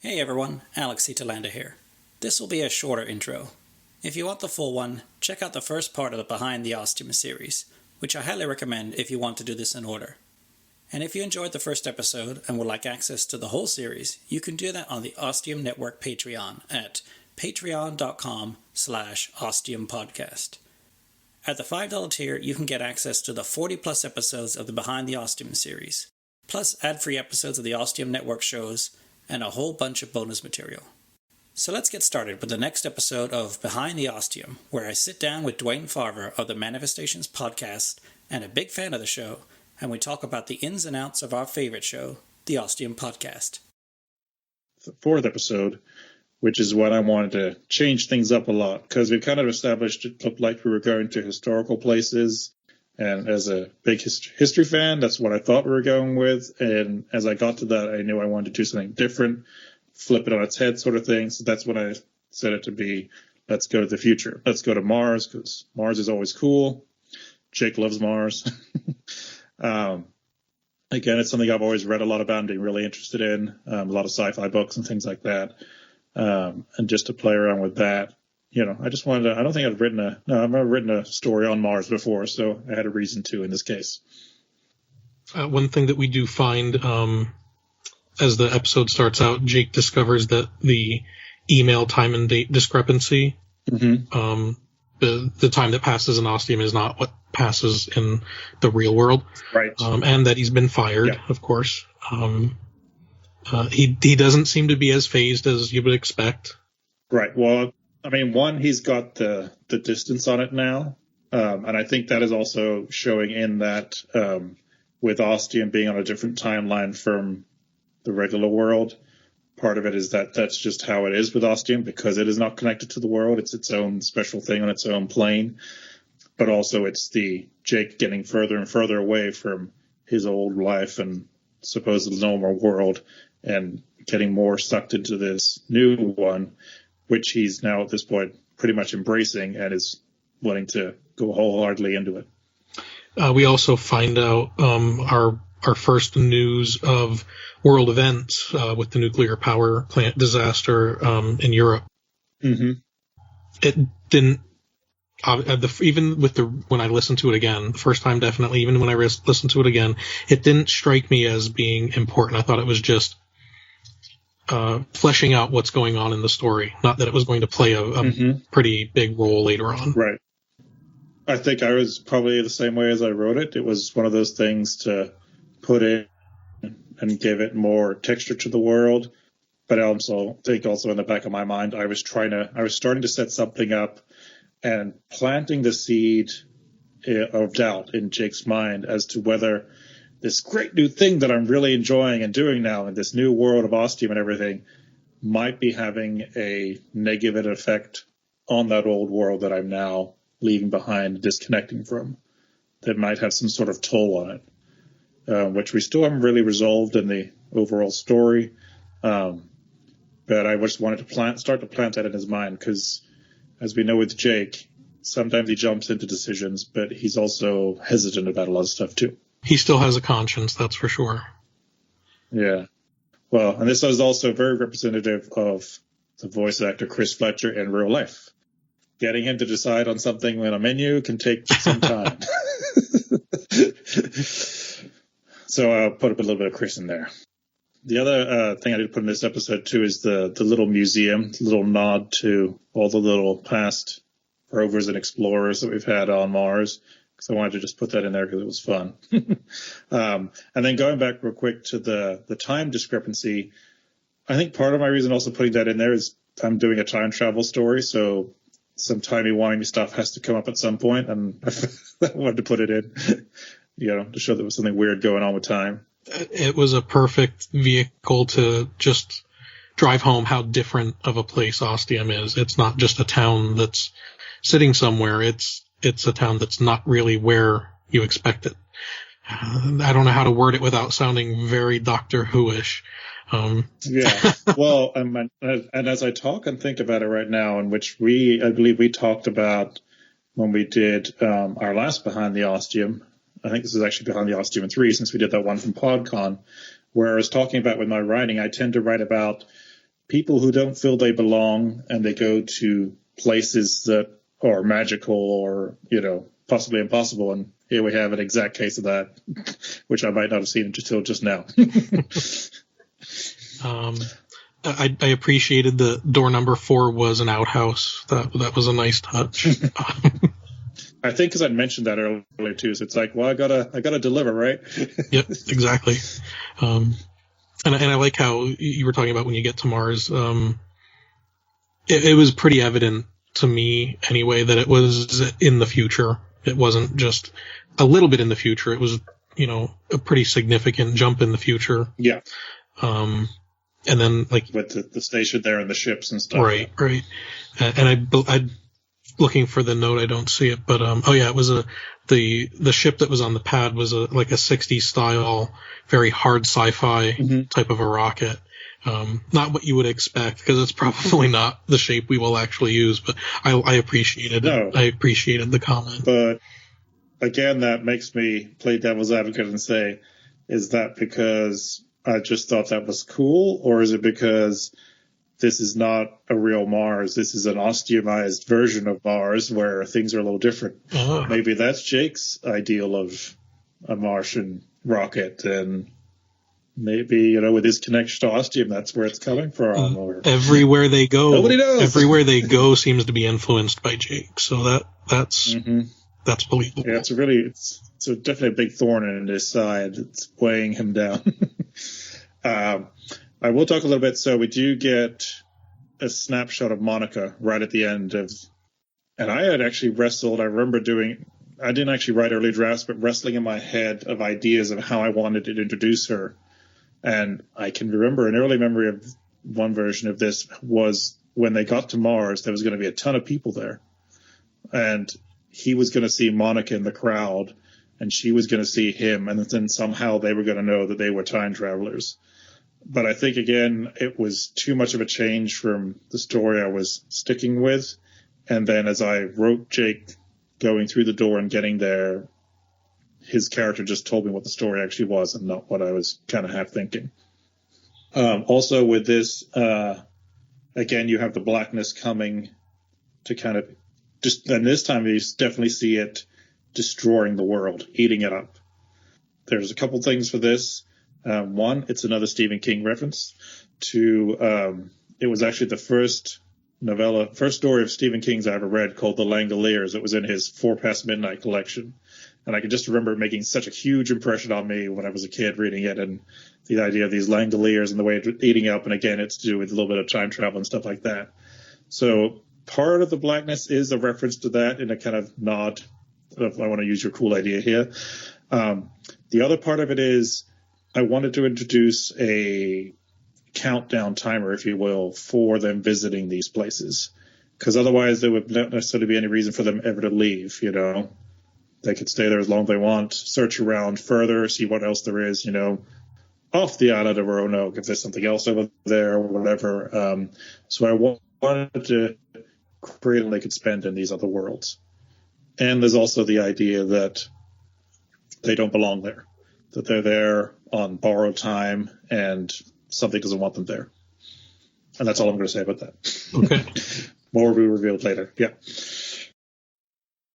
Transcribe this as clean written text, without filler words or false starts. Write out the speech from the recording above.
Hey everyone, Alex here. This will be a shorter intro. If you want the full one, check out the first part of the Behind the Ostium series, which I highly recommend if you want to do this in order. And if you enjoyed the first episode and would like access to the whole series, you can do that on the Ostium Network Patreon at patreon.com/ostiumpodcast. At the $5 tier, you can get access to the 40-plus episodes of the Behind the Ostium series, plus ad-free episodes of the Ostium Network shows, and a whole bunch of bonus material. So let's get started with the next episode of Behind the Ostium, where I sit down with Dwayne Farver of the Manifestations podcast and a big fan of the show, and we talk about the ins and outs of our favorite show, the Ostium podcast. The fourth episode, which is what I wanted to change things up a lot, because we kind of established it looked like we were going to historical places. And as a big history fan, that's what I thought we were going with. And as I got to that, I knew I wanted to do something different, flip it on its head sort of thing. So that's when I set it to be, let's go to the future. Let's go to Mars, because Mars is always cool. Jake loves Mars. Again, it's something I've always read a lot about and been really interested in, a lot of sci-fi books and things like that. And just to play around with that. You know, I just wanted to, I don't think I've never written a story on Mars before, so I had a reason to in this case. One thing that we do find, as the episode starts out, Jake discovers that the email time and date discrepancy, the time that passes in Ostium is not what passes in the real world. Right. And that he's been fired, of course. He doesn't seem to be as phased as you would expect. Right. Well, I mean, one, he's got the distance on it now. And I think that is also showing in that with Ostium being on a different timeline from the regular world, part of it is that that's just how it is with Ostium because it is not connected to the world. It's its own special thing on its own plane. But also it's the Jake getting further and further away from his old life and supposed normal world and getting more sucked into this new one, which he's now at this point pretty much embracing and is willing to go wholeheartedly into it. We also find out our first news of world events with the nuclear power plant disaster in Europe. Mm-hmm. It didn't, even with when I listened to it again, the first time definitely, even when I listened to it again, it didn't strike me as being important. I thought it was just fleshing out what's going on in the story, not that it was going to play a pretty big role later on. Right. I think I was probably the same way as I wrote it. It was one of those things to put in and give it more texture to the world. But I also think also in the back of my mind, I was starting to set something up and planting the seed of doubt in Jake's mind as to whether this great new thing that I'm really enjoying and doing now in this new world of Ostium and everything might be having a negative effect on that old world that I'm now leaving behind, disconnecting from, that might have some sort of toll on it, which we still haven't really resolved in the overall story. But I just wanted to start to plant that in his mind because, as we know with Jake, sometimes he jumps into decisions, but he's also hesitant about a lot of stuff too. He still has a conscience, that's for sure. Yeah. Well, and this is also very representative of the voice actor Chris Fletcher in real life. Getting him to decide on something on a menu can take some time. So I'll put up a little bit of Chris in there. The other thing I did put in this episode, too, is the little museum, little nod to all the little past rovers and explorers that we've had on Mars. So I wanted to just put that in there because it was fun. And then going back real quick to the time discrepancy, I think part of my reason also putting that in there is I'm doing a time travel story, so some timey-wimey stuff has to come up at some point, and I wanted to put it in, to show there was something weird going on with time. It was a perfect vehicle to just drive home how different of a place Ostium is. It's not just a town that's sitting somewhere. It's a town that's not really where you expect it. I don't know how to word it without sounding very Doctor Who-ish. Yeah. Well, and as I talk and think about it right now, in which I believe we talked about when we did our last Behind the Ostium. I think this is actually Behind the Ostium 3, since we did that one from PodCon, where I was talking about with my writing, I tend to write about people who don't feel they belong and they go to places that are magical or, possibly impossible. And here we have an exact case of that, which I might not have seen until just now. I appreciated the door number 4 was an outhouse. That was a nice touch. I think because I mentioned that earlier too, so it's like, well, I gotta deliver, right? Yep, exactly. And I like how you were talking about when you get to Mars. It was pretty evident to me anyway that it was in the future. It wasn't just a little bit in the future. It was, a pretty significant jump in the future. Yeah. And then with the station there and the ships and stuff. Right. And I looking for the note, I don't see it, but it was the ship that was on the pad was a 60s style, very hard sci-fi type of a rocket. Not what you would expect, because it's probably not the shape we will actually use, but I appreciated it. No. I appreciated the comment. But again, that makes me play devil's advocate and say, is that because I just thought that was cool, or is it because this is not a real Mars? This is an ostiumized version of Mars where things are a little different. Maybe that's Jake's ideal of a Martian rocket, and maybe, with his connection to Ostium, that's where it's coming from. Or everywhere they go, nobody knows. Everywhere they go seems to be influenced by Jake, so that's believable. Yeah, it's definitely a big thorn in his side. It's weighing him down. I will talk a little bit. So we do get a snapshot of Monica right at the end and I had actually wrestled. I remember I didn't actually write early drafts, but wrestling in my head of ideas of how I wanted to introduce her. And I can remember an early memory of one version of this was when they got to Mars, there was going to be a ton of people there. And he was going to see Monica in the crowd, and she was going to see him, and then somehow they were going to know that they were time travelers. But I think, again, it was too much of a change from the story I was sticking with. And then as I wrote Jake going through the door and getting there, his character just told me what the story actually was and not what I was kind of half thinking. Also with this, again, you have the blackness coming to kind of just, and this time you definitely see it destroying the world, eating it up. There's a couple things for this. One, it's another Stephen King reference. Two, it was actually the first story of Stephen King's I ever read called The Langoliers. It was in his 4 Past Midnight collection. And I can just remember it making such a huge impression on me when I was a kid reading it, and the idea of these Langoliers and the way it's eating up. And again, it's to do with a little bit of time travel and stuff like that. So part of the blackness is a reference to that in a kind of nod. I want to use your cool idea here. The other part of it is I wanted to introduce a countdown timer, if you will, for them visiting these places. Because otherwise there would not necessarily be any reason for them ever to leave, They could stay there as long as they want, search around further, see what else there is, off the island of Roanoke, if there's something else over there or whatever. So I wanted to create what they could spend in these other worlds. And there's also the idea that they don't belong there, that they're there on borrowed time and something doesn't want them there. And that's all I'm going to say about that. Okay. More will be revealed later. Yeah.